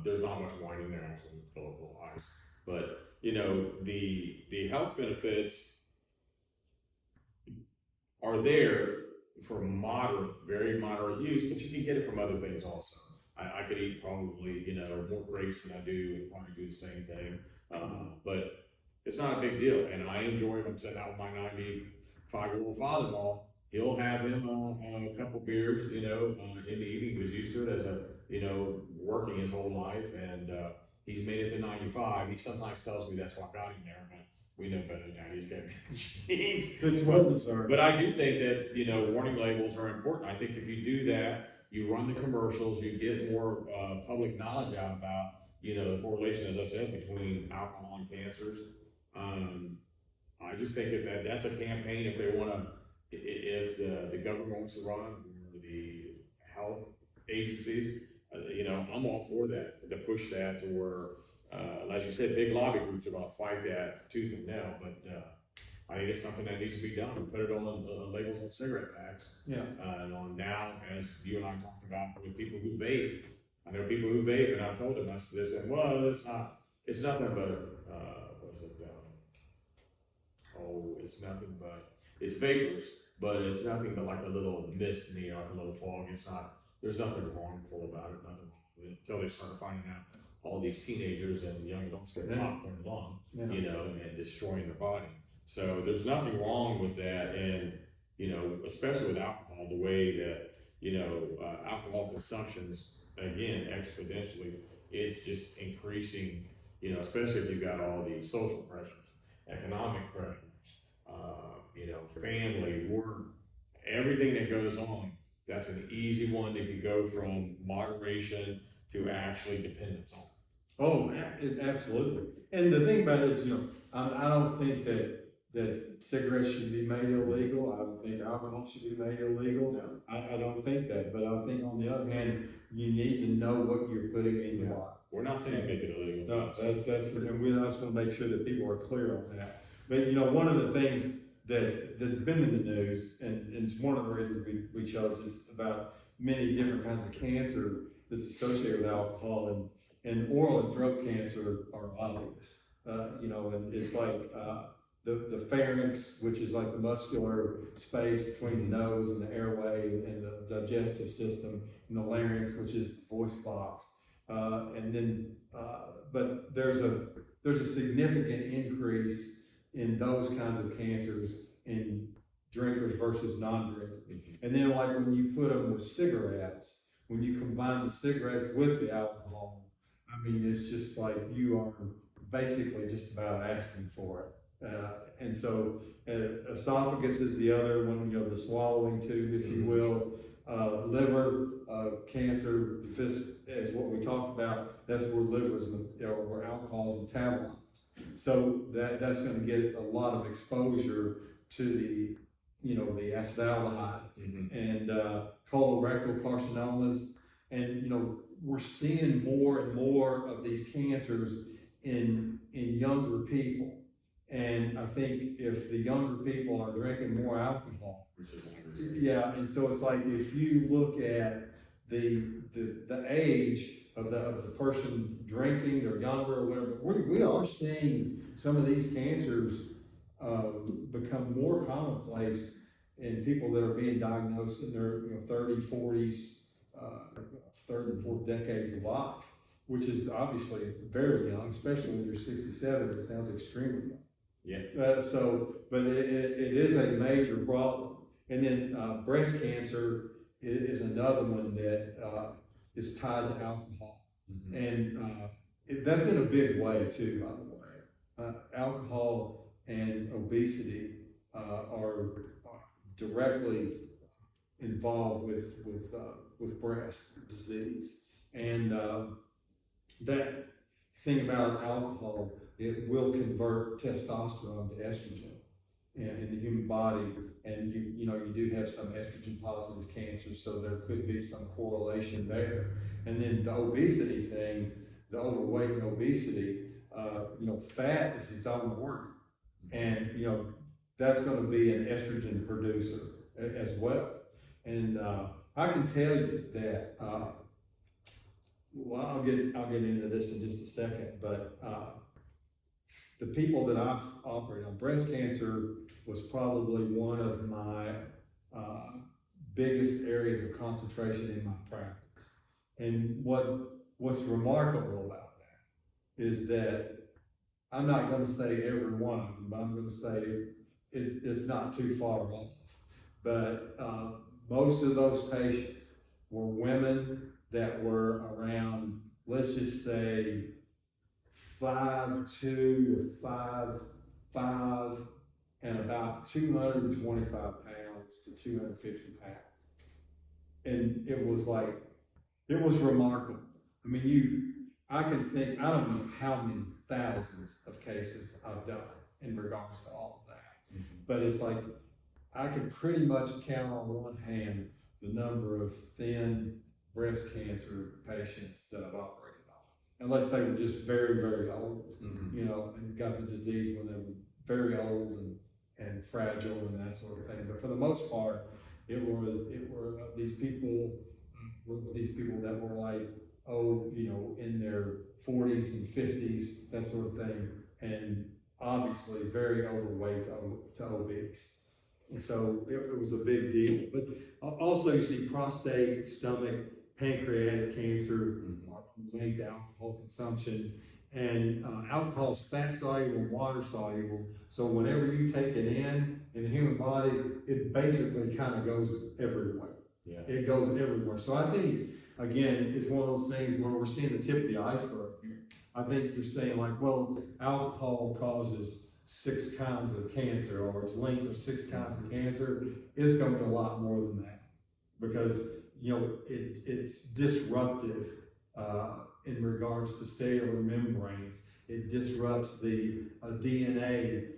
there's not much wine in there actually, fill up a little ice. But the health benefits are there for moderate, very moderate use, but you can get it from other things also. I could eat probably, more grapes than I do and probably do the same thing. But it's not a big deal. And I enjoy it. I'm sitting out with my 95-year-old father-in-law. He'll have him a couple beers, in the evening. He was used to it as working his whole life. And he's made it to 95. He sometimes tells me that's what got him there. But we know better now. He's got genes. It's well deserved. But I do think that, warning labels are important. I think if you do that, you run the commercials, you get more public knowledge out about, the correlation, as I said, between alcohol and cancers. I just think that's a campaign if they want to, if the government wants to run or the health agencies, I'm all for that, to push that to where, as you said, big lobby groups are going to fight that tooth and nail, but I think it's something that needs to be done. We put it on labels on cigarette packs. Yeah. And on now, as you and I talked about with people who vape, I know people who vape, and I've told them, they said, well, it's nothing but, what is it? It's nothing but, it's vapors, but it's nothing but like a little mist in the air, like a little fog. There's nothing harmful about it, nothing wrong with it, until they start finding out all these teenagers and young adults get popcorn along, and destroying their body. So there's nothing wrong with that, and especially with alcohol, the way that alcohol consumption's again exponentially, it's just increasing. Especially if you've got all these social pressures, economic pressures, family, work, everything that goes on. That's an easy one that could go from moderation to actually dependence on. Oh, absolutely. And the thing about it is, I don't think that cigarettes should be made illegal. I don't think alcohol should be made illegal. No. I don't think that. But I think on the other hand, you need to know what you're putting in your body. We're not saying make it illegal. No, and I just want to make sure that people are clear on that. But one of the things that's been in the news, and it's one of the reasons we chose, is about many different kinds of cancer that's associated with alcohol, and oral and throat cancer are obvious. And it's like the pharynx, which is like the muscular space between the nose and the airway and the digestive system, and the larynx, which is the voice box. But there's a significant increase in those kinds of cancers in drinkers versus non-drinkers. And then like when you put them with cigarettes, when you combine the cigarettes with the alcohol, I mean, it's just like you are basically just about asking for it. And so esophagus is the other one, the swallowing tube, if you will. Liver cancer, as what we talked about, that's where where alcohol is metabolized. So that's going to get a lot of exposure to the acetaldehyde and colorectal carcinomas, and we're seeing more and more of these cancers in younger people. And I think if the younger people are drinking more alcohol, and so it's like if you look at the age of the person drinking, they're younger or whatever, we are seeing some of these cancers become more commonplace in people that are being diagnosed in their 30s, 40s, third and fourth decades of life, which is obviously very young, especially when you're 67. It sounds extremely young. Yeah. But it is a major problem. And then breast cancer is another one that is tied to alcohol. And that's in a big way too, by the way. Alcohol and obesity are directly involved with breast disease. And that thing about alcohol, it will convert testosterone to estrogen in the human body, and you do have some estrogen positive cancers, so there could be some correlation there. And then the obesity thing, the overweight and obesity, fat is its own organ, and that's going to be an estrogen producer as well. And I can tell you that. Well, I'll get into this in just a second, but the people that I've operated on, breast cancer was probably one of my biggest areas of concentration in my practice. And what's remarkable about that is that I'm not going to say every one of them, but I'm going to say it's not too far off. But most of those patients were women that were around, let's just say, 5'2" to 5'5", and about 225 pounds to 250 pounds. and it was remarkable. I mean, I can think, I don't know how many thousands of cases I've done in regards to all of that. Mm-hmm. But it's like, I can pretty much count on one hand the number of thin breast cancer patients that I've operated on. Unless they were just very, very old, Mm-hmm. you know, and got the disease when they were very old and fragile and that sort of thing. But for the most part, it were these people that were like, oh, you know, in their 40s and 50s, that sort of thing, and obviously very overweight to obese. And so it was a big deal. But also you see prostate, stomach, pancreatic cancer, linked to alcohol consumption. And alcohol is fat soluble and water soluble. So whenever you take it in the human body, it basically kind of goes everywhere. Yeah. It goes everywhere. So I think, again, it's one of those things where we're seeing the tip of the iceberg here. I think you're saying like, well, alcohol causes 6 kinds of cancer, or it's linked to 6 kinds of cancer. It's going to be a lot more than that, because, you know, it's disruptive in regards to cellular membranes. It disrupts the DNA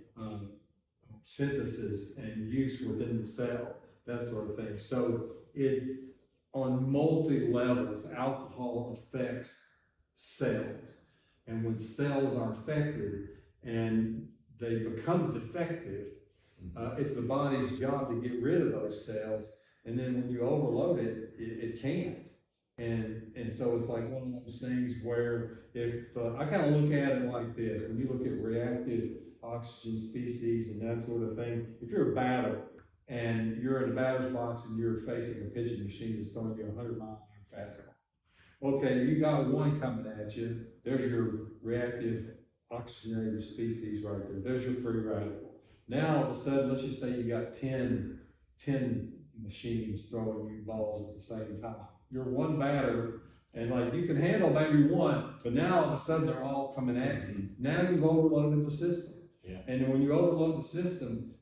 synthesis and use within the cell, that sort of thing. So it, on multi levels, alcohol affects cells. And when cells are affected and they become defective, it's the body's job to get rid of those cells. And then when you overload it, it can't. And so it's like one of those things where if I kind of look at it like this, when you look at reactive oxygen species and that sort of thing, if you're a batter and you're in a batter's box and you're facing a pitching machine that's throwing you 100 mile an hour fastball, okay, you got one coming at you. There's your reactive oxygenated species right there. There's your free radical. Now all of a sudden, let's just say you got 10 machines throwing you balls at the same time. You're one batter, and like you can handle maybe one, but now all of a sudden they're all coming at you. Now you've overloaded the system. Yeah. And then when you overload the system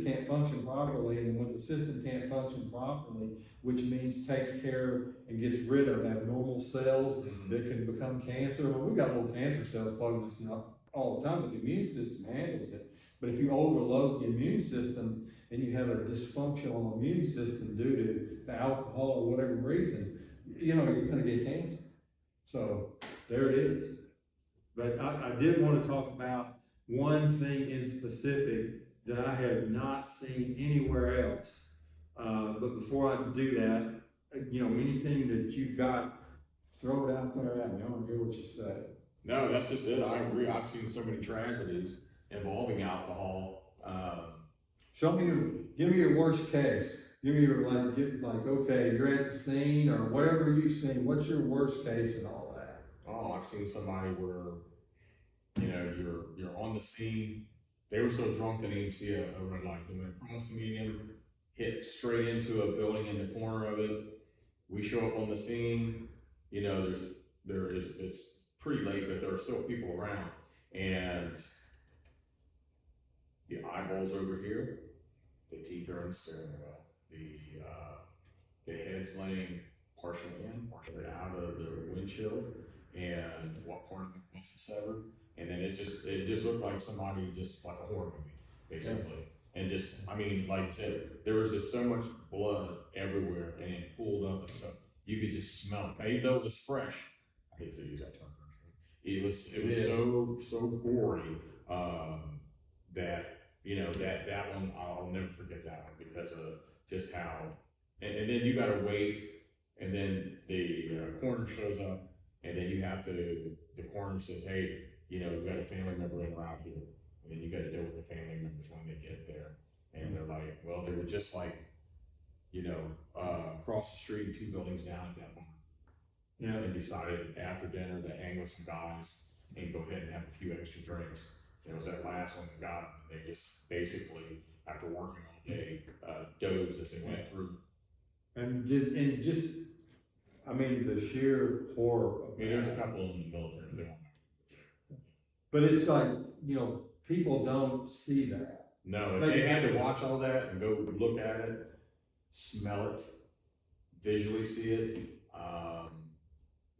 can't function properly. And when the system can't function properly, which means takes care and gets rid of abnormal cells that can become cancer. Well, we've got little cancer cells plugging us up all the time, but the immune system handles it. But if you overload the immune system and you have a dysfunctional immune system due to alcohol or whatever reason, you know, you're going to get cancer. So there it is. But I did want to talk about one thing in specific that I have not seen anywhere else. But before I do that, you know, anything that you've got, throw it out there at me. I want to hear what you say. No, that's just it. I agree. I've seen so many tragedies involving alcohol. Give me your worst case. Give me your okay, you're at the scene or whatever you've seen. What's your worst case and all that? Oh, I've seen somebody where, you know, you're on the scene. They were so drunk they didn't even see a red light. They went across the median, hit straight into a building in the corner of it. We show up on the scene. You know, it's pretty late, but there are still people around, and the eyeballs over here, the teeth are in the steering wheel, the head's laying partially in, partially out of the windshield, and what part of the wants to sever, and then it just looked like somebody, just like a horror movie, basically. Yeah. And just, I mean, like I said, there was just so much blood everywhere, and it pulled up and stuff. You could just smell it, even though it was fresh. I hate to use that term. It was so gory that, you know, that one, I'll never forget that one because of just how, and then you gotta wait, and then the coroner shows up, and then you have to, the coroner says, hey, you know, we got a family member in around here, and then you gotta deal with the family members when they get there, and they're like, well, they were just like, you know, across the street, 2 buildings down at that moment. Yeah. And decided after dinner to hang with some guys and go ahead and have a few extra drinks. It was that last one that got them. They just basically, after working all day, dozed as they went through. And I mean, the sheer horror. I mean, there's a couple in the military. But it's like, you know, people don't see that. No, if they had to watch all that and go look at it, smell it, visually see it,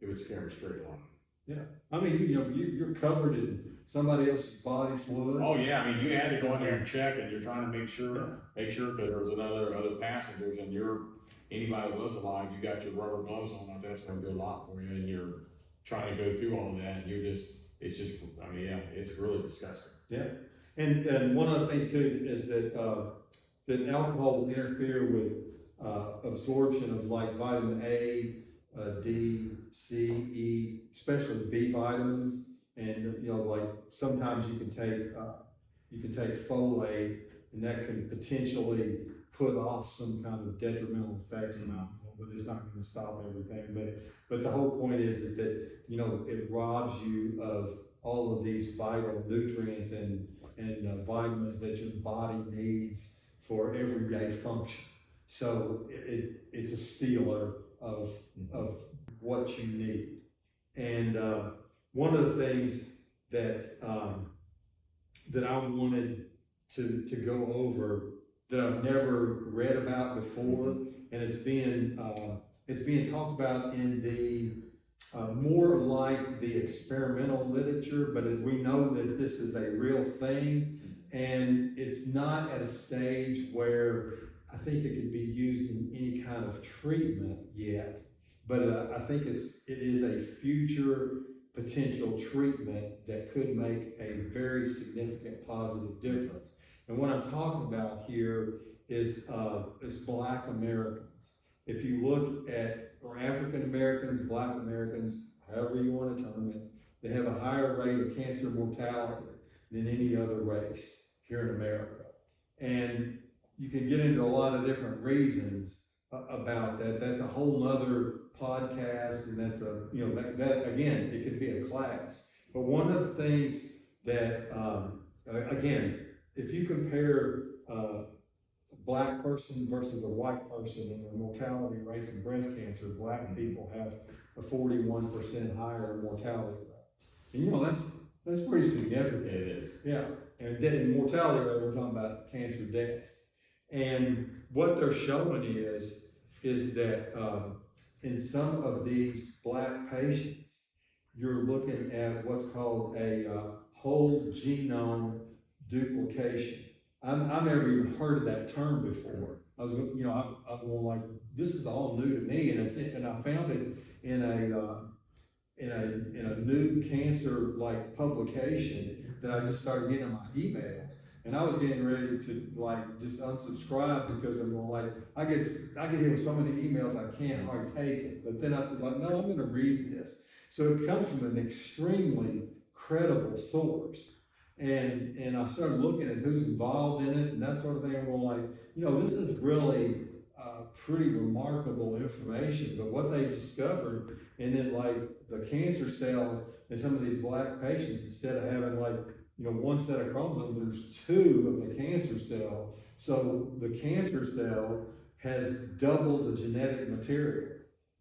it would scare me straight along. Yeah, I mean, you're covered in somebody else's body fluids. Oh yeah, I mean, you had to go in there and check, and you're trying to make sure, because there was other passengers, and anybody that was alive, you got your rubber gloves on. That's going to do a lot for you, and you're trying to go through all of that, and I mean, yeah, it's really disgusting. Yeah, and one other thing too is that alcohol will interfere with absorption of like vitamin A, D, C, E, especially B vitamins, and like sometimes you can take folate, and that can potentially put off some kind of detrimental effect from alcohol, but it's not going to stop everything. But the whole point is that it robs you of all of these vital nutrients and vitamins that your body needs for everyday function. So it's a stealer of what you need. And one of the things that I wanted to go over that I've never read about before, and it's being talked about in the more like the experimental literature, but we know that this is a real thing, and it's not at a stage where I think it could be used in any kind of treatment yet, but I think it is a future potential treatment that could make a very significant positive difference. And what I'm talking about here is Black Americans. If you look at, or African Americans, Black Americans, however you want to term it, they have a higher rate of cancer mortality than any other race here in America. And you can get into a lot of different reasons about that. That's a whole nother podcast, and that's that again, it could be a class. But one of the things that, again, if you compare a Black person versus a white person in their mortality rates in breast cancer, Black people have a 41% higher mortality rate. And that's pretty significant. It is. Yeah, and in mortality rate, we're talking about cancer deaths. And what they're showing is that in some of these Black patients, you're looking at what's called a whole genome duplication. I've never even heard of that term before. I'm going like, this is all new to me, and I found it in a new cancer like publication that I just started getting in my emails. And I was getting ready to like just unsubscribe because I'm going like, I get hit with so many emails I can't hardly take it. But then I said like, no, I'm going to read this. So it comes from an extremely credible source. And I started looking at who's involved in it and that sort of thing. I'm going like, this is really pretty remarkable information. But what they discovered, and then like the cancer cell in some of these Black patients, instead of having like, one set of chromosomes, there's two of the cancer cell. So the cancer cell has double the genetic material.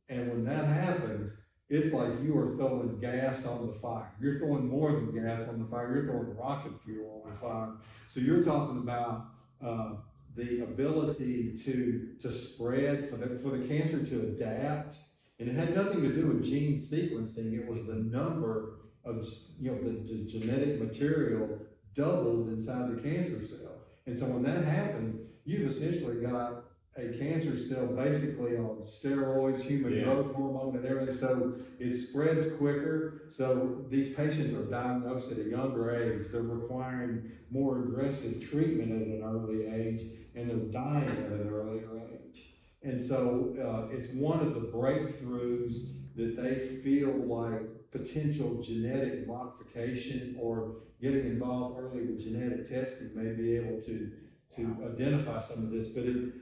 And when that happens, it's like you are throwing gas on the fire. You're throwing more than gas on the fire. You're throwing rocket fuel on the fire. So you're talking about the ability to spread, for the cancer to adapt. And it had nothing to do with gene sequencing. It was the number of the genetic material doubled inside the cancer cell. And so when that happens, you've essentially got a cancer cell basically on steroids, human growth hormone and everything. So it spreads quicker. So these patients are diagnosed at a younger age. They're requiring more aggressive treatment at an early age, and they're dying at an earlier age. And so it's one of the breakthroughs that they feel like potential genetic modification or getting involved early with genetic testing may be able to identify some of this. But if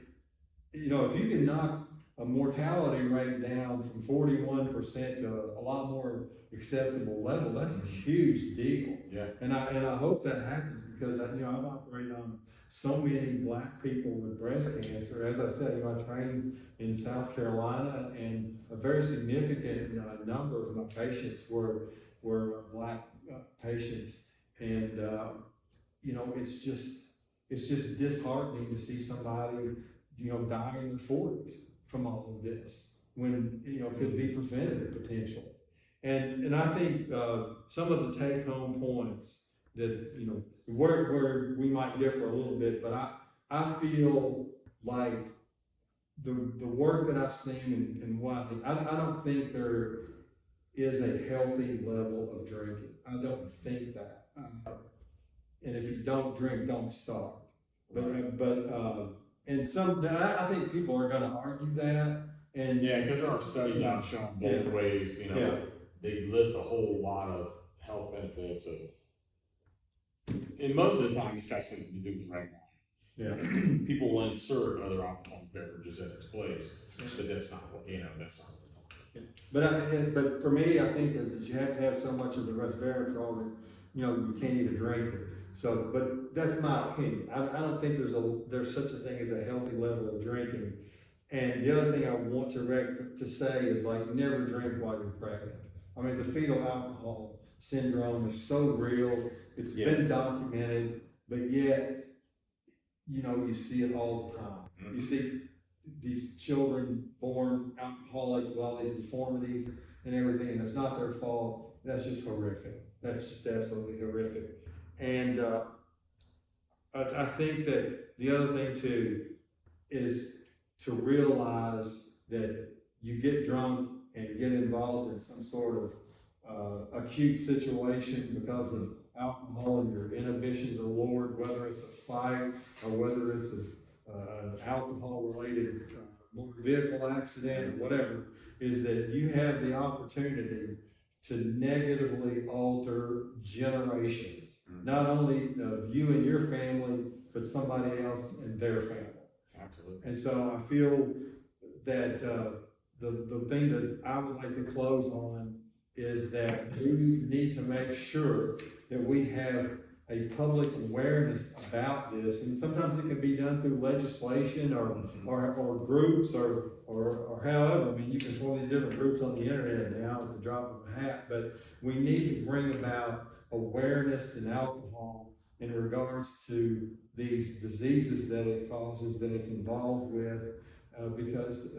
you can knock a mortality rate down from 41% to a lot more acceptable level, that's a huge deal. Yeah. And I hope that happens because I've operated on so many Black people with breast cancer. As I said, I trained in South Carolina, and a very significant number of my patients were Black patients, and it's just disheartening to see somebody die in their 40s from all of this when, could be prevented potentially. And I think some of the take-home points that, where we might differ a little bit, but I feel like the work that I've seen and what I don't think there is a healthy level of drinking. I don't think that. And if you don't drink, don't start. But and I think people are going to argue that. And yeah, because there are studies I've shown both ways. They list a whole lot of health benefits and most of the time it's got something to do with red wine. Yeah. People will insert other alcoholic beverages in its place, but that's not what that's not what But for me, I think that you have to have so much of the resveratrol that you can't even drink it. So, but that's my opinion. I don't think there's such a thing as a healthy level of drinking. And the other thing I want to say is never drink while you're pregnant. I mean, the fetal alcohol syndrome is so real. It's been documented, but yet, you see it all the time. Mm-hmm. You see these children born alcoholics with all these deformities and everything, and it's not their fault. That's just horrific. That's just absolutely horrific. And I think that the other thing too is to realize that you get drunk and get involved in some sort of acute situation because of alcohol and your inhibitions are lowered, whether it's a fight or whether it's an alcohol-related motor vehicle accident or whatever, is that you have the opportunity to negatively alter generations, not only of you and your family, but somebody else and their family. Absolutely. And so I feel that the thing that I would like to close on is that we need to make sure that we have a public awareness about this, and sometimes it can be done through legislation or groups or however. I mean, you can form these different groups on the internet now at the drop of a hat, but we need to bring about awareness in alcohol in regards to these diseases that it causes, that it's involved with, because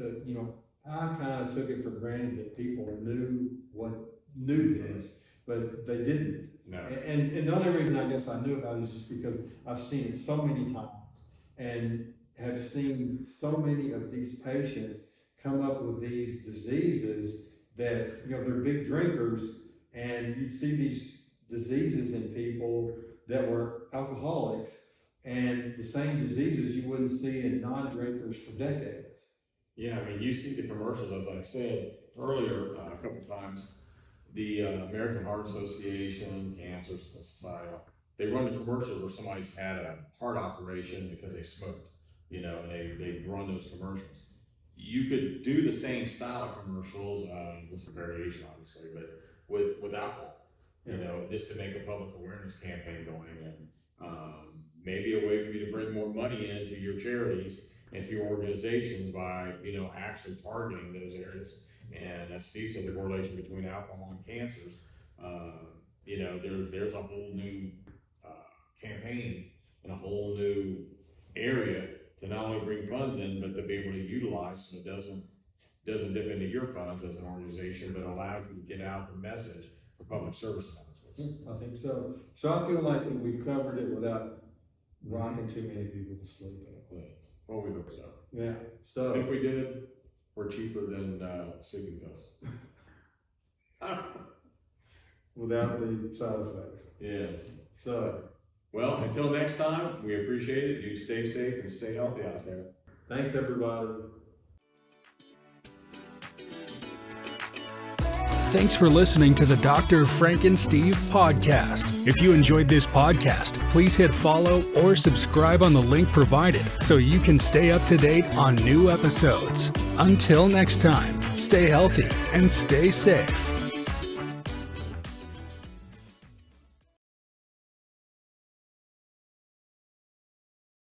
I kind of took it for granted that people knew this, but they didn't. No. And the only reason I guess I knew about it is just because I've seen it so many times and have seen so many of these patients come up with these diseases that, they're big drinkers, and you'd see these diseases in people that were alcoholics, and the same diseases you wouldn't see in non-drinkers for decades. Yeah, I mean, you see the commercials, as I've said earlier a couple times. The American Heart Association, Cancer Society, they run the commercials where somebody's had a heart operation because they smoked, and they run those commercials. You could do the same style of commercials, with a variation obviously, but with alcohol, just to make a public awareness campaign going, and maybe a way for you to bring more money into your charities and to your organizations by, actually targeting those areas. And as Steve said, the correlation between alcohol and cancers, there's a whole new campaign and a whole new area to not only bring funds in, but to be able to utilize so it doesn't dip into your funds as an organization, but allow you to get out the message for public service announcements. I think so. So I feel like that we've covered it without rocking too many people to sleep. Well, we hope so. Yeah. So if we did, we're cheaper than sleeping pills. Without the side effects. Yes. So, well, until next time, we appreciate it. You stay safe and stay healthy out there. Thanks, everybody. Thanks for listening to the DrFrankenSteve Podcast. If you enjoyed this podcast, please hit follow or subscribe on the link provided so you can stay up to date on new episodes. Until next time, stay healthy and stay safe.